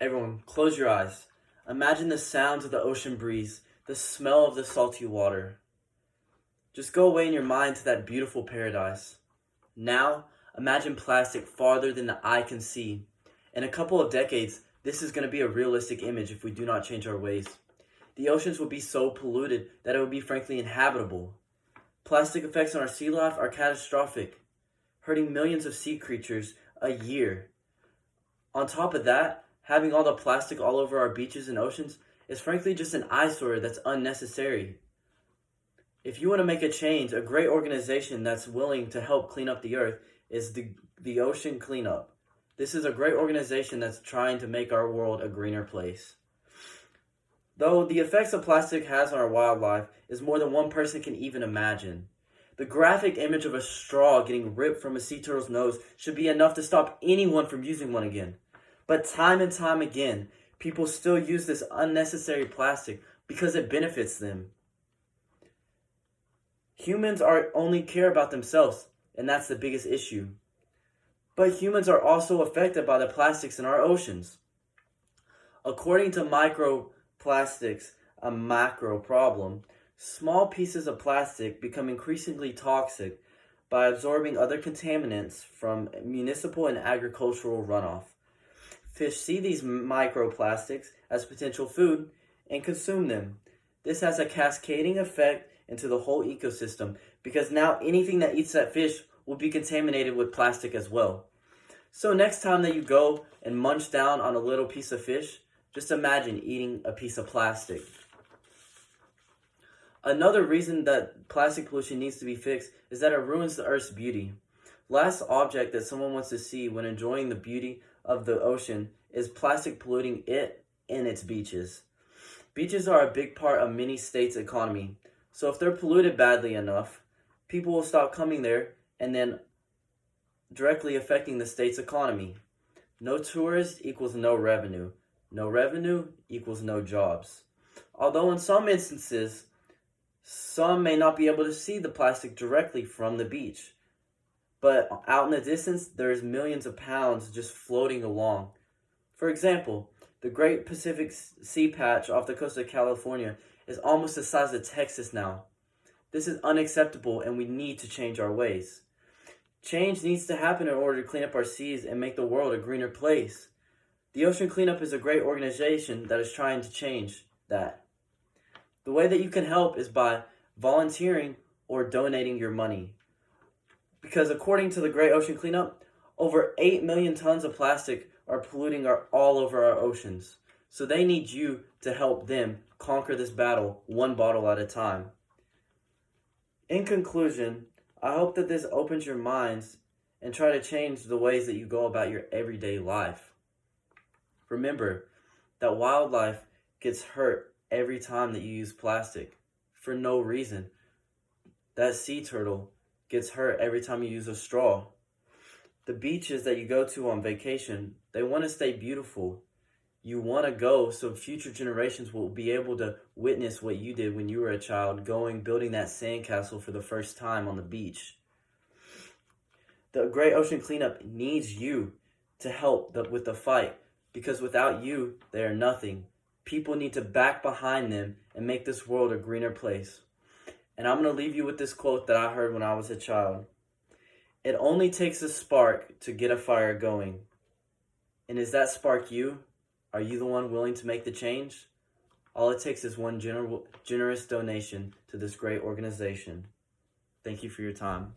Everyone, close your eyes. Imagine the sounds of the ocean breeze, the smell of the salty water. Just go away in your mind to that beautiful paradise. Now, imagine plastic farther than the eye can see. In a couple of decades, this is going to be a realistic image if we do not change our ways. The oceans will be so polluted that it would be frankly inhabitable. Plastic effects on our sea life are catastrophic, hurting millions of sea creatures a year. On top of that, having all the plastic all over our beaches and oceans is frankly just an eyesore that's unnecessary. If you want to make a change, a great organization that's willing to help clean up the earth is the Ocean Cleanup. This is a great organization that's trying to make our world a greener place. Though the effects of plastic has on our wildlife is more than one person can even imagine. The graphic image of a straw getting ripped from a sea turtle's nose should be enough to stop anyone from using one again. But time and time again, people still use this unnecessary plastic because it benefits them. Humans only care about themselves, and that's the biggest issue. But humans are also affected by the plastics in our oceans. According to microplastics, a macro problem, small pieces of plastic become increasingly toxic by absorbing other contaminants from municipal and agricultural runoff. Fish see these microplastics as potential food and consume them. This has a cascading effect into the whole ecosystem because now anything that eats that fish will be contaminated with plastic as well. So next time that you go and munch down on a little piece of fish, just imagine eating a piece of plastic. Another reason that plastic pollution needs to be fixed is that it ruins the Earth's beauty. Last object that someone wants to see when enjoying the beauty of the ocean is plastic polluting it and its beaches. Beaches are a big part of many states' economy, so if they're polluted badly enough, people will stop coming there and then directly affecting the state's economy. No tourists equals no revenue. No revenue equals no jobs. Although in some instances, some may not be able to see the plastic directly from the beach. But out in the distance, there's millions of pounds just floating along. For example, the Great Pacific Sea Patch off the coast of California is almost the size of Texas now. This is unacceptable and we need to change our ways. Change needs to happen in order to clean up our seas and make the world a greener place. The Ocean Cleanup is a great organization that is trying to change that. The way that you can help is by volunteering or donating your money. Because according to the Great Ocean Cleanup, over 8 million tons of plastic are polluting all over our oceans. So they need you to help them conquer this battle one bottle at a time. In conclusion, I hope that this opens your minds and try to change the ways that you go about your everyday life. Remember that wildlife gets hurt every time that you use plastic for no reason. That sea turtle gets hurt every time you use a straw. The beaches that you go to on vacation, they want to stay beautiful. You want to go so future generations will be able to witness what you did when you were a child, building that sandcastle for the first time on the beach. The Great Ocean Cleanup needs you to help with the fight, because without you, they are nothing. People need to back behind them and make this world a greener place. And I'm going to leave you with this quote that I heard when I was a child. It only takes a spark to get a fire going. And is that spark you? Are you the one willing to make the change? All it takes is one generous donation to this great organization. Thank you for your time.